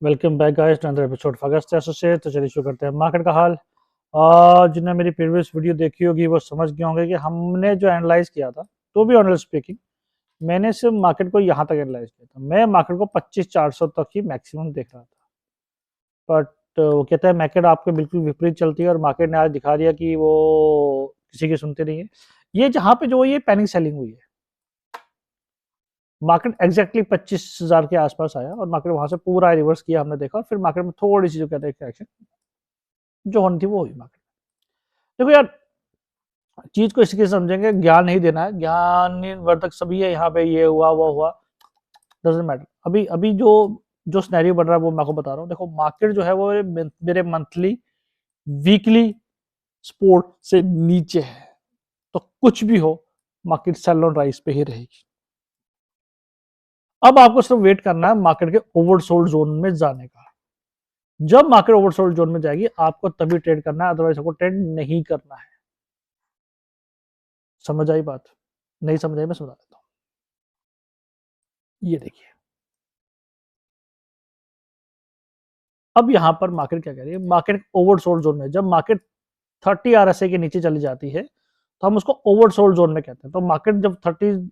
Welcome back guys to another episode August associate. तो चलिए शुरू करते हैं। मार्केट का हाल जिन्होंने मेरी प्रीवियस वीडियो देखी होगी वो समझ गए होंगे कि हमने जो एनालाइज किया था, तो भी ऑनलाइन स्पीकिंग, मैंने सिर्फ मार्केट को यहाँ तक एनालाइज किया था। मैं मार्केट को 25,400 तक ही मैक्सिमम देख रहा था, बट वो कहता है मार्केट आपके बिल्कुल विपरीत चलती है और मार्केट ने आज दिखा दिया कि वो किसी की सुनते नहीं है। ये जहाँ पे जो ये पैनिक सेलिंग हुई है, मार्केट एग्जैक्टली 25,000 के आसपास आया और मार्केट वहां से पूरा रिवर्स किया, हमने देखा। और फिर मार्केट में थोड़ी सी जो कहते हैं एक्शन जो होनी थी वो हुई मार्केट। देखो यार, चीज को इसके समझेंगे, ज्ञान नहीं देना है, ज्ञान वर्धक सभी है। यहाँ पे ये हुआ वो हुआ, डजेंट मैटर। अभी अभी जो जो स्नैरियो बन रहा है वो मैं आपको बता रहा हूँ। देखो मार्केट जो है वो मेरे मंथली वीकली सपोर्ट से नीचे है, तो कुछ भी हो मार्केट सेल ऑन राइज पे ही रहेगी। अब आपको सिर्फ वेट करना है मार्केट के ओवरसोल्ड जोन में जाने का। जब मार्केट ओवरसोल्ड जोन में जाएगी आपको तभी ट्रेड करना है, अदरवाइज आपको ट्रेड नहीं करना है। समझ आई बात? नहीं समझ आई मैं समझा देता हूँ। ये देखिए, अब यहां पर मार्केट क्या कह रही है। मार्केट ओवरसोल्ड जोन में, जब मार्केट 30 आरएसआई के नीचे चली जाती है तो हम उसको ओवरसोल्ड जोन में कहते हैं। तो मार्केट जब 30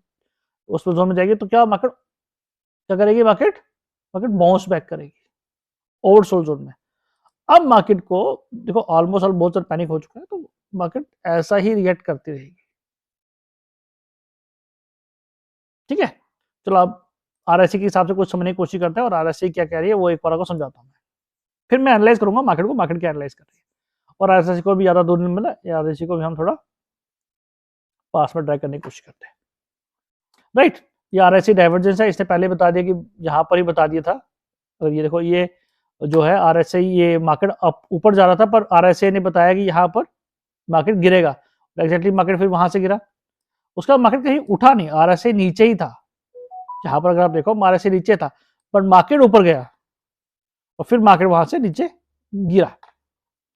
उस जोन में जाएगी तो क्या मार्केट क्या करेगी? मार्केट मार्केट बाउंस बैक करेगी ओवरसोल्ड जोन में। अब मार्केट को देखो ऑलमोस्ट बहुत सारा पैनिक हो चुका है, तो मार्केट ऐसा ही रिएक्ट करती रहेगी। ठीक है, चलो अब आरएसआई के हिसाब से कुछ समझने की कोशिश करते हैं और आरएसआई क्या कह रही है वो एक बार को समझाता हूँ। फिर मैं एनालाइज करूंगा मार्केट को, मार्केट क्या एनालाइज कर रही है। और आरएसआई को भी ज्यादा दूर नहीं मिला, आरएसआई को भी हम थोड़ा पास में ड्राइव करने की कोशिश करते हैं। राइट, ये आरएसआई डाइवर्जेंस है, इसने पहले बता दिया कि यहाँ पर ही बता दिया था। और ये देखो, ये जो है आरएसआई, ये मार्केट अप ऊपर जा रहा था पर आरएसआई ने बताया कि यहाँ पर मार्केट गिरेगा। एग्जैक्टली मार्केट फिर वहां से गिरा, उसका मार्केट कहीं उठा नहीं, आरएसआई नीचे ही था। जहां पर अगर आप देखो आरएसआई नीचे था पर मार्केट ऊपर गया और फिर मार्केट वहां से नीचे गिरा।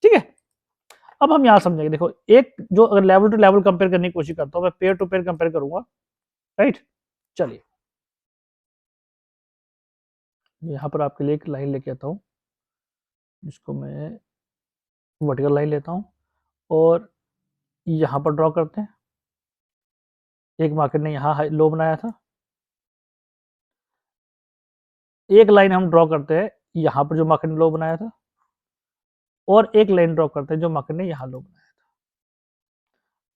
ठीक है, अब हम यहां समझेंगे। देखो, एक जो अगर लेवल टू लेवल कंपेयर करने की कोशिश करता हूं, मैं पेयर टू पेयर कंपेयर करूंगा। राइट, चलिए यहां पर आपके लिए एक लाइन लेके आता हूं, जिसको मैं वर्टिकल लाइन लेता हूं और यहां पर ड्रॉ करते हैं। एक मार्केट ने यहां लो बनाया था, एक लाइन हम ड्रॉ करते हैं यहां पर जो मार्केट ने लो बनाया था, और एक लाइन ड्रॉ करते हैं जो मार्केट ने यहां लो बनाया था,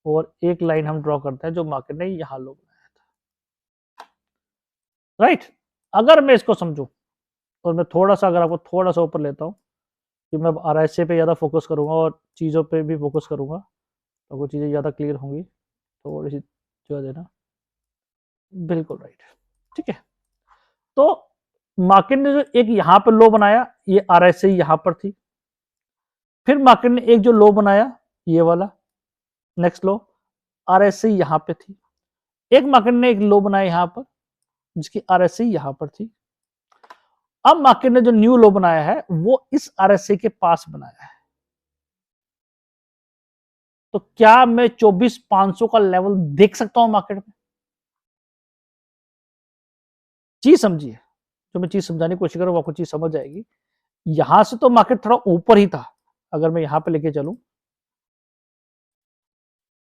और एक लाइन हम ड्रॉ करते हैं जो मार्केट ने यहां लो बनाया था। राइट, अगर मैं इसको समझूं और मैं थोड़ा सा, अगर आपको थोड़ा सा ऊपर लेता हूं कि मैं आरएसए पे ज़्यादा फोकस करूंगा और चीज़ों पे भी फोकस करूंगा, तो वो चीज़ें ज़्यादा क्लियर होंगी। थोड़ी सी जो देना, बिल्कुल राइट। ठीक है, तो मार्केट ने जो एक यहां पर लो बनाया, ये आरएसए यहां पर थी। फिर मार्केट ने एक जो लो बनाया ये वाला, नेक्स्ट लो, आरएसए यहां पे थी। एक मार्केट ने एक लो बनाया यहां पर, जिसकी आरएसए यहां पर थी। अब मार्केट ने जो न्यू लो बनाया है वो इस आरएसए के पास बनाया है। तो क्या मैं 24,500 का लेवल देख सकता हूं मार्केट में? चीज समझिए, जो मैं चीज समझाने की कोशिश करूं आपको चीज समझ जाएगी। यहां से तो मार्केट थोड़ा ऊपर ही था, अगर मैं यहां पे लेके चलूं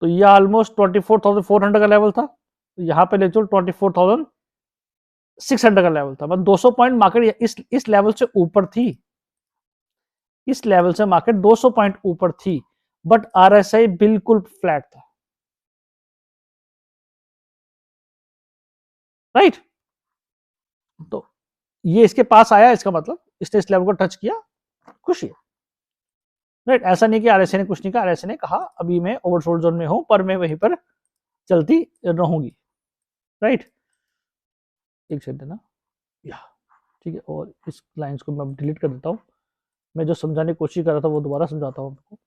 तो ये ऑलमोस्ट 24,400 का लेवल था। तो यहां पे ले चलो 24,600 का लेवल था, मतलब 200 पॉइंट मार्केट इस लेवल से ऊपर थी। इस लेवल से मार्केट 200 पॉइंट ऊपर थी, बट आरएसआई बिल्कुल फ्लैट था। राइट, तो ये इसके पास आया, इसका मतलब इसने इस लेवल को टच किया, खुशी है। राइट, ऐसा नहीं कि आरएसए ने कुछ नहीं कहा, आरएसए ने कहा अभी मैं ओवरसोल्ड जोन में हूं पर मैं वहीं पर चलती रहूंगी। राइट, एक सेकंड ना, या ठीक है, और इस लाइंस को मैं डिलीट कर देता हूं। मैं जो समझाने की कोशिश कर रहा था वो दोबारा समझाता हूं आपको।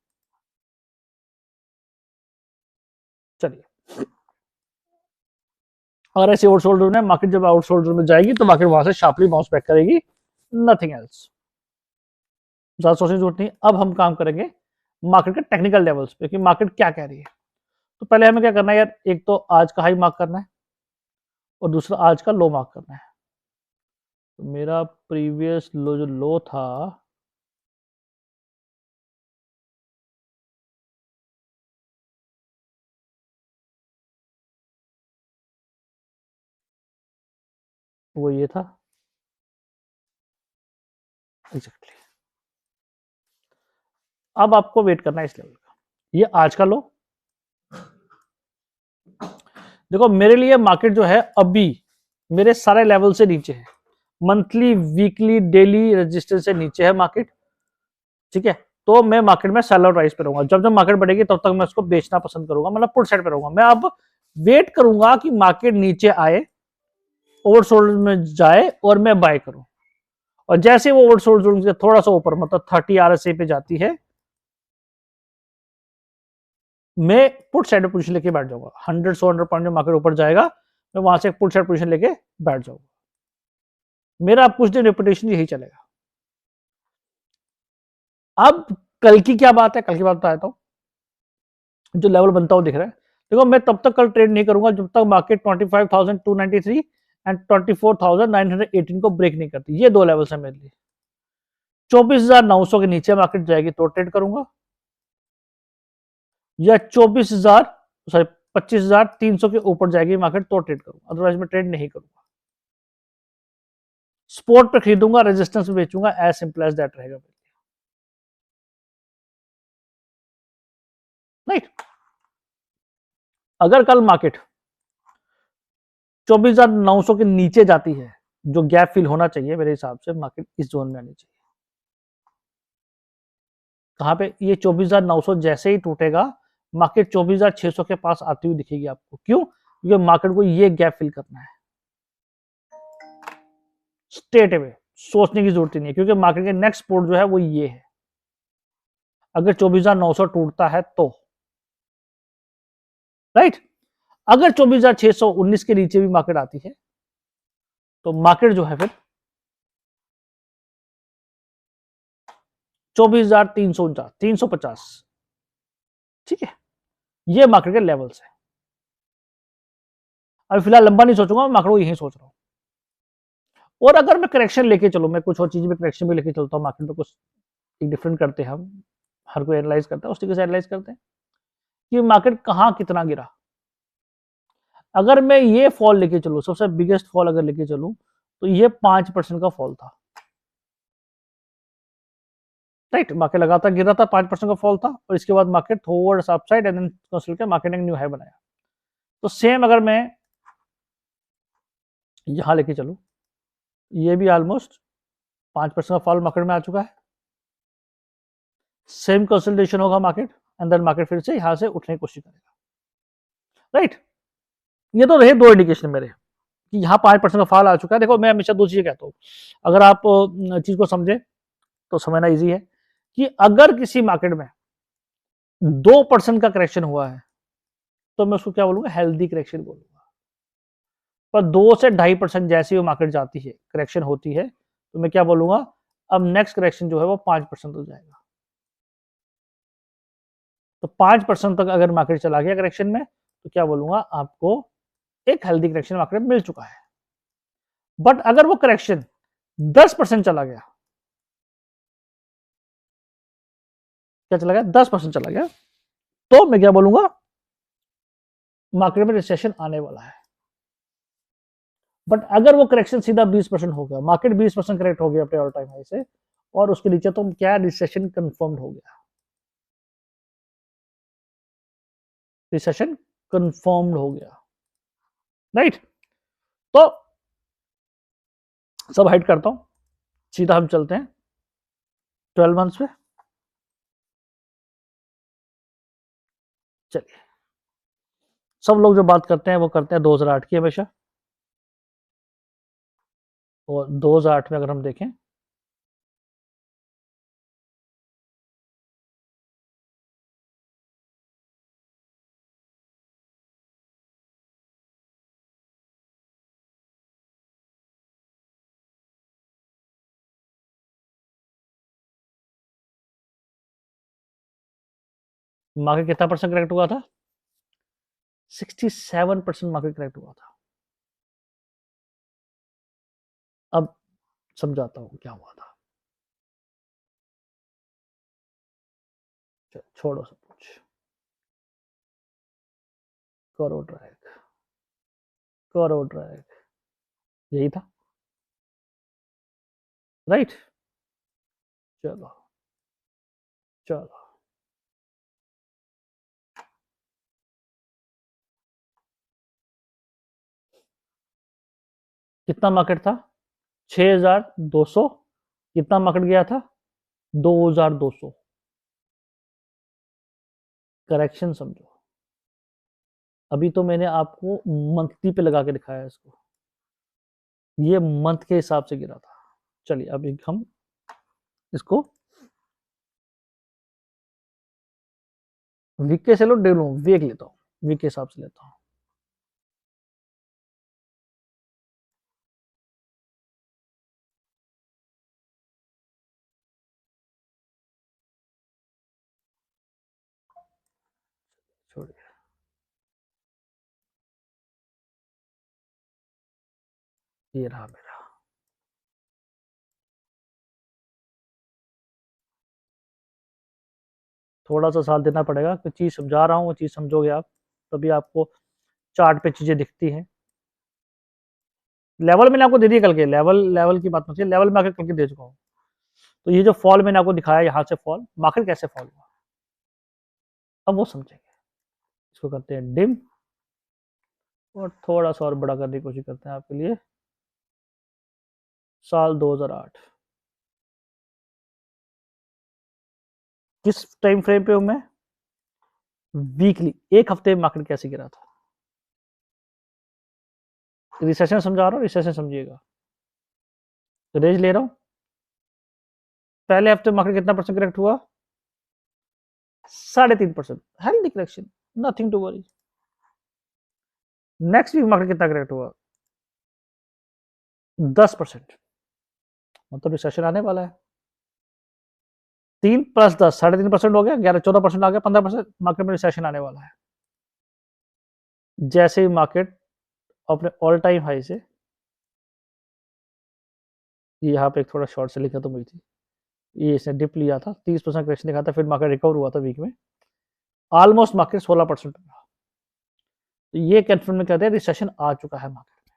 चलिए, अगर ऐसे ओवरसोल्ड जोन है, मार्केट जब आउटसोल्ड जोन में जाएगी तो मार्केट वहां से शार्पली बाउंस बैक करेगी, नथिंग एल्स। ज्यादा सोचने की जरूरत नहीं। अब हम काम करेंगे मार्केट के टेक्निकल लेवल्स पे कि मार्केट क्या कह रही है। तो पहले हमें क्या करना है यार, एक तो आज का हाई मार्क करना है और दूसरा आज का लो मार्क करना है। तो मेरा प्रीवियस लो जो लो था वो ये था एग्जैक्टली। अब आपको वेट करना है इस लेवल का। ये आज का लो, देखो मेरे लिए मार्केट जो है अभी मेरे सारे लेवल से नीचे है, मंथली वीकली डेली रेजिस्टेंस से नीचे है मार्केट, ठीक है। तो मैं मार्केट में सेल आउट प्राइस पे रहूंगा, जब जब मार्केट बढ़ेगी तब तक मैं उसको बेचना पसंद करूंगा, मतलब पुट साइड पे रहूंगा। मैं अब वेट करूंगा कि मार्केट नीचे आए, ओवरसोल्ड में जाए और मैं बाय करूं, और जैसे वो ओवरसोल्ड जोन से थोड़ा सा ऊपर मतलब 30 आरएसए पे जाती है, मैं पुट साइड पोजीशन लेके बैठ जाऊंगा। 100 पॉइंट जो मार्केट ऊपर जाएगा मैं वहां से पुट साइड पोजीशन लेके बैठ जाऊंगा। मेरा कुछ दिन रेपुटेशन यही चलेगा। अब कल की क्या बात है, कल की बात बताता हूं। जो लेवल बनता हुआ दिख रहा है, देखो मैं तब तक कल ट्रेड नहीं करूंगा जब तक मार्केट 25,293 एंड 24,918 को ब्रेक नहीं करती। ये दो लेवल है मेरे लिए। 24,900 के नीचे मार्केट जाएगी तो ट्रेड करूंगा, या 24,000 सॉरी 25,300 के ऊपर जाएगी मार्केट तो ट्रेड करूंगा, अदरवाइज मैं ट्रेड नहीं करूंगा। स्पॉट पे खरीदूंगा, रेजिस्टेंस पे बेचूंगा, एज सिंपल एज दैट रहेगा। राइट। अगर कल मार्केट 24,900 के नीचे जाती है, जो गैप फिल होना चाहिए मेरे हिसाब से, मार्केट इस जोन में आनी चाहिए। कहां पे? ये 24,900 जैसे ही टूटेगा मार्केट 24,600 के पास आती हुई दिखेगी आपको। क्यों? क्योंकि मार्केट को ये गैप फिल करना है स्ट्रेट अवे, सोचने की जरूरत ही नहीं है, क्योंकि मार्केट के नेक्स्ट सपोर्ट जो है वो ये है। अगर 24,900 टूटता है तो, राइट। अगर 24,619 के नीचे भी मार्केट आती है तो मार्केट जो है फिर 24,349 350, ठीक है। ये मार्केट के लेवल्स है। अभी फिलहाल लंबा नहीं सोचूंगा, मार्केट को यही सोच रहा हूं। और अगर मैं करेक्शन लेके चलूं, मैं कुछ और चीज में करेक्शन भी लेके चलता हूं मार्केट में, कुछ एक डिफरेंट करते हैं हम, हर कोई एनालाइज करता है उस तरीके से एनालाइज करते हैं कि मार्केट कहां कितना गिरा। अगर मैं ये फॉल लेके चलूं, सबसे बिगेस्ट फॉल अगर लेके चलूं, तो ये 5% का फॉल था, राइट। मार्केट लगातार गिर रहा था, 5% का फॉल था, और इसके बाद मार्केट थोड़ा सा अपसाइड एंड देन कंसोलिडेट के मार्केट ने न्यू हाई बनाया। तो सेम अगर मैं यहां लेके चलूं, ये भी ऑलमोस्ट 5% का फॉल मार्केट में आ चुका है। सेम कंसोलिडेशन होगा मार्केट, एंड देन मार्केट फिर से यहां से उठने की कोशिश करेगा, राइट। ये तो रहे दो इंडिकेशन मेरे कि यहाँ 5% का फॉल आ चुका है। देखो मैं हमेशा दो चीजें कहता हूँ, अगर आप चीज को समझे तो समझना इजी है कि अगर किसी मार्केट में 2% का करेक्शन हुआ है तो मैं उसको क्या बोलूंगा? हेल्दी करेक्शन बोलूंगा। पर 2 से 2.5% जैसे ही वो मार्केट जाती है, करेक्शन होती है, तो मैं क्या बोलूंगा? अब नेक्स्ट करेक्शन जो है वो 5% तक जाएगा। तो 5% तक अगर मार्केट चला गया करेक्शन में, तो क्या बोलूंगा आपको? एक हेल्दी करेक्शन मार्केट में मिल चुका है। बट अगर वो करेक्शन 10% चला गया, क्या चला गया? 10% चला गया, तो मैं क्या बोलूंगा? मार्केट में रिसेशन आने वाला है। बट अगर वो करेक्शन सीधा 20% हो गया, मार्केट 20% करेक्ट हो गया अपने ऑल टाइम हाई से, और उसके नीचे, तो क्या? रिसेशन कंफर्म हो गया, रिसेशन कंफर्म हो गया, राइट। तो सब हाइड करता हूं, सीधा हम चलते हैं 12 मंथ्स पे। चलिए, सब लोग जो बात करते हैं वो करते हैं 2008 की हमेशा, और 2008 में अगर हम देखें, मार्केट कितना परसेंट करेक्ट हुआ था? 67% मार्केट करेक्ट हुआ था। अब समझाता हूँ क्या हुआ था। छोड़ो सब कुछ, करो ड्रैग, करो ड्रैग, यही था राइट। चलो चलो, कितना मार्केट था? 6200। कितना मार्केट गया था? 2200। करेक्शन समझो, अभी तो मैंने आपको मंथली पे लगा के दिखाया इसको, ये मंथ के हिसाब से गिरा था। चलिए अभी हम इसको वीक के से लो, डे लो, वीक लेता हूँ, वीक के हिसाब से लेता हूँ। छोड़िए, ये रहा मेरा। थोड़ा सा साथ देना पड़ेगा, कुछ चीज समझा रहा हूँ वो चीज समझोगे आप, तभी आपको चार्ट पे चीजें दिखती हैं। लेवल मैंने आपको दे दिया कल के, लेवल लेवल की बात मत, लेवल में आकर कल के दे चुका हूँ। तो ये जो फॉल मैंने आपको दिखाया, यहाँ से फॉल, मार्केट कैसे फॉल हुआ, अब वो समझेंगे। इसको करते हैं डिम, और थोड़ा सा और बड़ा करने की कोशिश करते हैं आपके लिए। साल 2008, किस टाइम फ्रेम पे हूं मैं? वीकली, एक हफ्ते में मार्केट कैसे गिरा था। रिसेशन समझा रहा हूँ, रिसेशन समझिएगा। रेंज ले रहा हूँ, पहले हफ्ते मार्केट कितना परसेंट करेक्ट हुआ? 3.5%, healthy correction, nothing to worry. Next week market कितना करेक्ट हुआ? 10%, मतलब रिसेशन आने वाला है। 3 + 10 3.5% हो गया, 11-14% आ गया, 15% मार्केट में रिसेशन आने वाला है। जैसे ही मार्केट अपने ऑल टाइम हाई से, यहाँ पे एक थोड़ा शॉर्ट सेलिंग खत्म हुई थी, ये इसने डिप लिया था, 30% करेक्शन दिखा था, फिर मार्केट रिकवर हुआ था वीक में, ऑलमोस्ट मार्केट 16% रहा। तो ये कंफर्म में कहते हैं रिसेशन आ चुका है मार्केट में।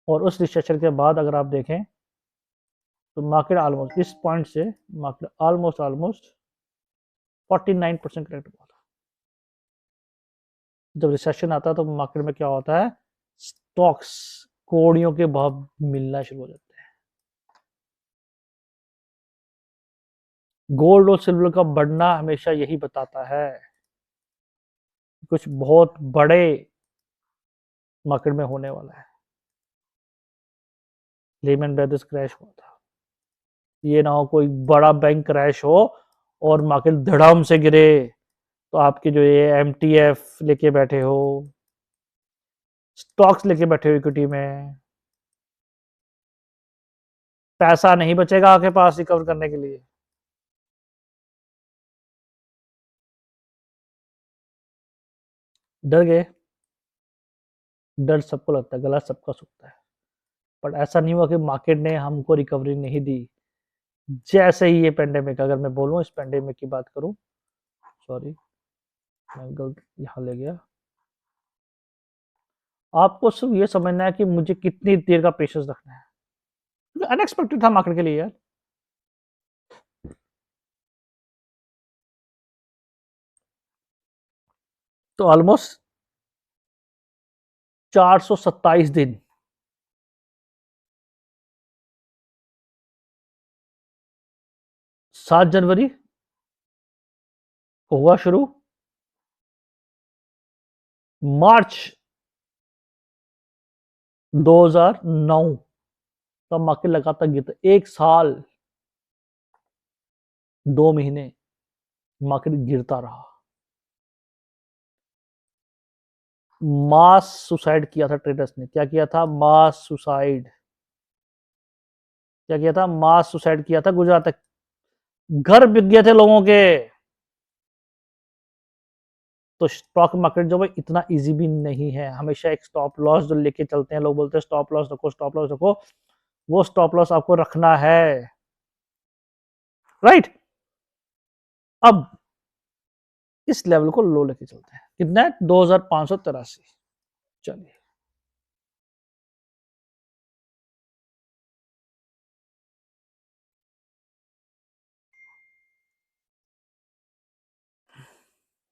और उस रिसेशन के बाद अगर आप देखें तो मार्केट ऑलमोस्ट इस पॉइंट से मार्केट ऑलमोस्ट 49% करेक्ट हुआ था। जब रिसेशन आता है तो मार्केट में क्या होता है, स्टॉक्स कोड़ियों के भाव मिलना शुरू हो जाते हैं। गोल्ड और सिल्वर का बढ़ना हमेशा यही बताता है कुछ बहुत बड़े मार्केट में होने वाला है। लेमन ब्रदर्स क्रैश हुआ था, ये ना हो कोई बड़ा बैंक क्रैश हो और मार्केट धड़ाम से गिरे, तो आपके जो ये MTF लेके बैठे हो, स्टॉक्स लेके बैठे हो इक्विटी में, पैसा नहीं बचेगा आपके पास रिकवर करने के लिए। डर गए, डर सबको लगता है, गला सबका सूखता है, बट ऐसा नहीं हुआ कि मार्केट ने हमको रिकवरी नहीं दी। जैसे ही ये पेंडेमिक, अगर मैं बोलूं इस पेंडेमिक की बात करूं, सॉरी मैं गलत यहाँ ले गया, आपको सिर्फ ये समझना है कि मुझे कितनी देर का पेशेंस रखना है। अनएक्सपेक्टेड था मार्केट के लिए यार। तो ऑलमोस्ट 427 दिन, 7 जनवरी को हुआ शुरू, मार्च 2009 तब मार्केट लगातार गिरता, 1 साल 2 महीने मार्केट गिरता रहा। मास सुसाइड किया था ट्रेडर्स ने, क्या किया था? मास सुसाइड, क्या किया था? मास सुसाइड किया था गुजरात तक, घर बिक गए थे लोगों के। तो स्टॉक मार्केट जो है इतना इजी भी नहीं है, हमेशा एक स्टॉप लॉस जो लेके चलते हैं, लोग बोलते हैं स्टॉप लॉस रखो, स्टॉप लॉस रखो, वो स्टॉप लॉस आपको रखना है, राइट। अब इस लेवल को लो लेके चलते हैं, कितना है 2583। चलिए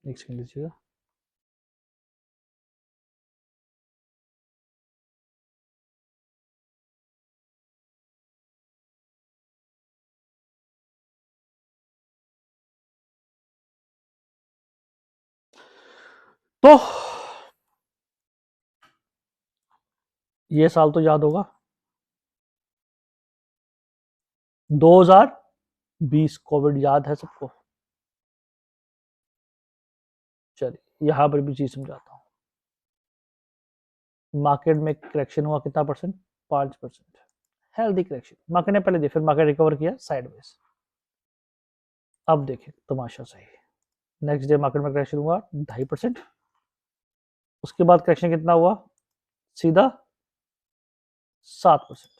एक सेकंड लीजिएगा। तो ये साल तो याद होगा 2020, कोविड याद है सबको। चलिए यहां पर भी चीज समझाता हूं। मार्केट में करेक्शन हुआ कितना परसेंट, 5%। हेल्दी करेक्शन मार्केट ने पहले दी, फिर मार्केट रिकवर किया साइडवेज। अब देखिए तमाशा सही, नेक्स्ट डे मार्केट में करेक्शन हुआ 2.5%। उसके बाद करेक्शन कितना हुआ, सीधा 7%।